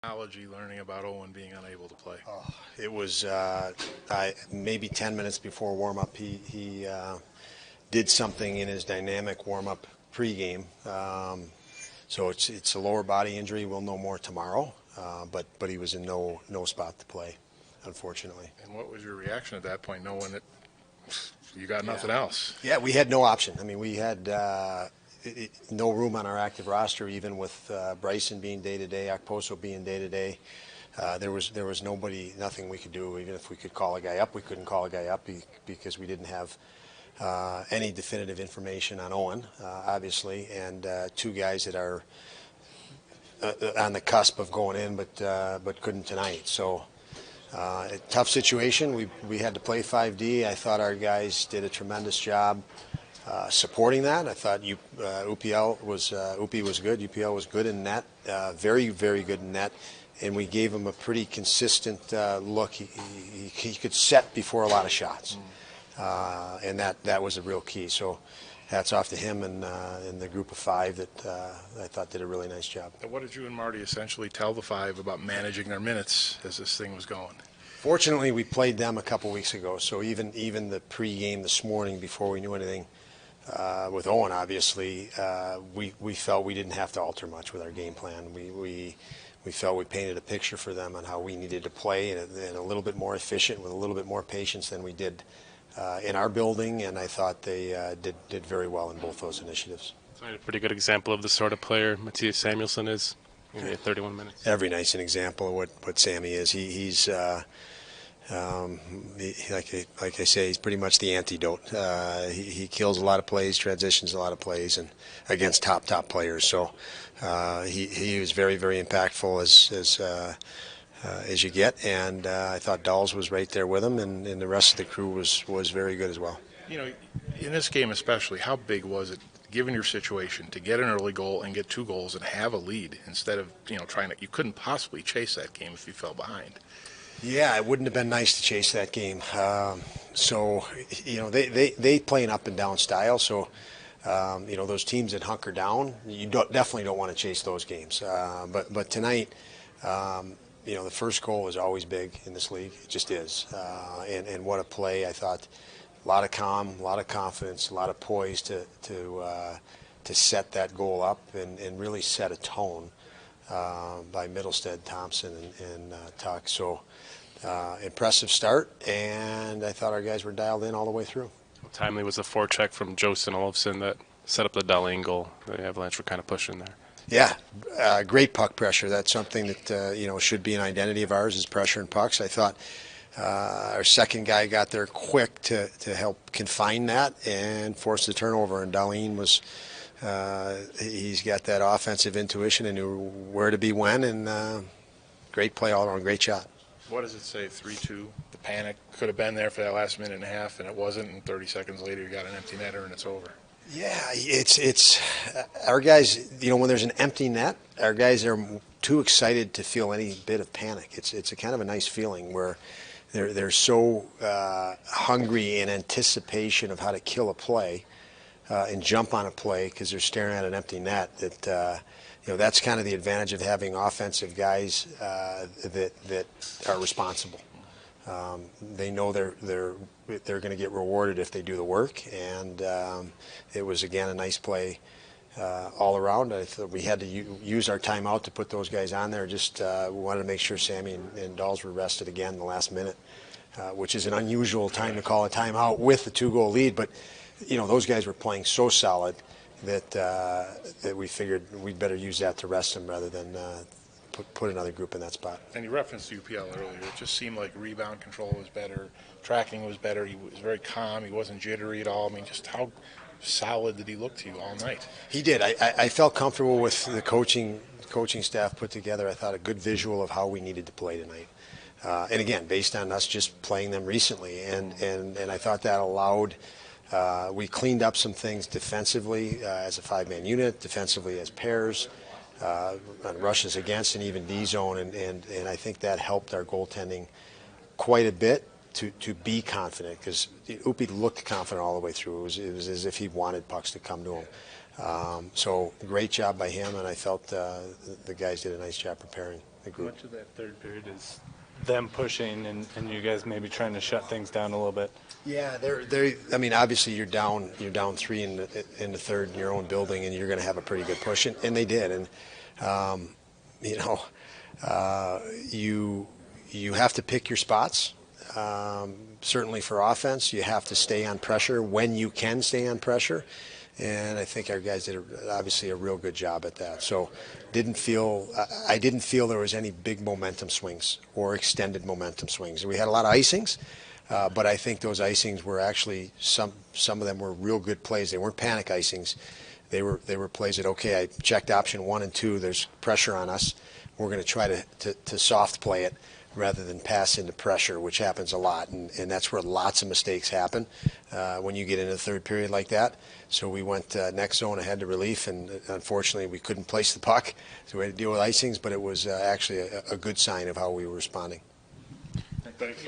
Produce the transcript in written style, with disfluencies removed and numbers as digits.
Technology learning about Owen being unable to play. It was maybe 10 minutes before warm-up. He did something in his dynamic warm-up pregame. So it's a lower body injury. We'll know more tomorrow. But he was in no spot to play, unfortunately. And what was your reaction at that point, knowing that you got nothing else? Yeah, we had no option. I mean, we had no room on our active roster, even with Bryson being day-to-day, Okposo being day-to-day. There was nothing we could do. Even if we could call a guy up, we couldn't call a guy up because we didn't have any definitive information on Owen, obviously, and two guys that are on the cusp of going in, but couldn't tonight. So a tough situation. We had to play 5D. I thought our guys did a tremendous job supporting that. I thought UPL was UP was good. UPL was good in net, very good in net, and we gave him a pretty consistent look. He could set before a lot of shots, and that was a real key. So hats off to him and the group of five that I thought did a really nice job. And what did you and Marty essentially tell the five about managing their minutes as this thing was going? Fortunately, we played them a couple weeks ago, so even the pregame this morning before we knew anything. With Owen, obviously, we felt we didn't have to alter much with our game plan. We felt we painted a picture for them on how we needed to play and a little bit more efficient with a little bit more patience than we did in our building, and I thought they did very well in both those initiatives. So a pretty good example of the sort of player Matthias Samuelsson is in 31 minutes. Every night's an example of what Sammy is. He's like I say, he's pretty much the antidote. He kills a lot of plays, transitions a lot of plays, and against top players. So he was very impactful as you get. And I thought Dawes was right there with him, and the rest of the crew was very good as well. You know, in this game especially, how big was it, given your situation, to get an early goal and get 2 goals and have a lead instead of trying to? You couldn't possibly chase that game if you fell behind. Yeah, it wouldn't have been nice to chase that game. So, they play an up and down style. So, those teams that hunker down, you definitely don't want to chase those games. But tonight, the first goal is always big in this league. It just is. And what a play! I thought a lot of calm, a lot of confidence, a lot of poise to set that goal up and really set a tone. By Middlestead, Thompson, and Tuck. So impressive start, and I thought our guys were dialed in all the way through. How timely was the forecheck from Josten Olofsson that set up the Dahlin goal? The Avalanche were kind of pushing there. Yeah, great puck pressure. That's something that should be an identity of ours, is pressure and pucks. I thought our second guy got there quick to help confine that and force the turnover, and Dahlin was. He's got that offensive intuition and knew where to be when, and great play all around, great shot. What does it say, 3-2? The panic could have been there for that last minute and a half, and it wasn't, and 30 seconds later you got an empty netter and it's over. Yeah, it's our guys, when there's an empty net, our guys are too excited to feel any bit of panic. It's a kind of a nice feeling where they're so hungry in anticipation of how to kill a play. And jump on a play because they're staring at an empty net. That's kind of the advantage of having offensive guys that are responsible. They know they're going to get rewarded if they do the work, and it was again a nice play all around. I thought we had to use our timeout to put those guys on there. Just we wanted to make sure Sammy and Dawes were rested again in the last minute, which is an unusual time to call a timeout with the 2-goal lead, but. Those guys were playing so solid that we figured we'd better use that to rest them rather than put another group in that spot. And you referenced UPL earlier. It just seemed like rebound control was better, tracking was better. He was very calm. He wasn't jittery at all. I mean, just how solid did he look to you all night? He did. I felt comfortable with the coaching staff put together. I thought a good visual of how we needed to play tonight. And again, based on us just playing them recently, and I thought that allowed. We cleaned up some things defensively as a 5-man unit, defensively as pairs, on rushes against and even D zone, and I think that helped our goaltending quite a bit to be confident, because Upi looked confident all the way through. It was as if he wanted pucks to come to him. So great job by him, and I felt the guys did a nice job preparing. the group. Much of that third period is them pushing and you guys maybe trying to shut things down a little bit. Yeah, they're. I mean, obviously you're down 3 in the third in your own building, and you're going to have a pretty good push, and they did. And you have to pick your spots. Certainly for offense, you have to stay on pressure when you can stay on pressure, and I think our guys did obviously a real good job at that. So I didn't feel there was any big momentum swings or extended momentum swings. We had a lot of icings. But I think those icings were actually some of them were real good plays. They weren't panic icings. They were plays that, okay, I checked option 1 and 2. There's pressure on us. We're going to try to soft play it rather than pass into pressure, which happens a lot, and that's where lots of mistakes happen when you get into the third period like that. So we went next zone ahead to relief, and unfortunately we couldn't place the puck, so we had to deal with icings. But it was actually a good sign of how we were responding. Thanks.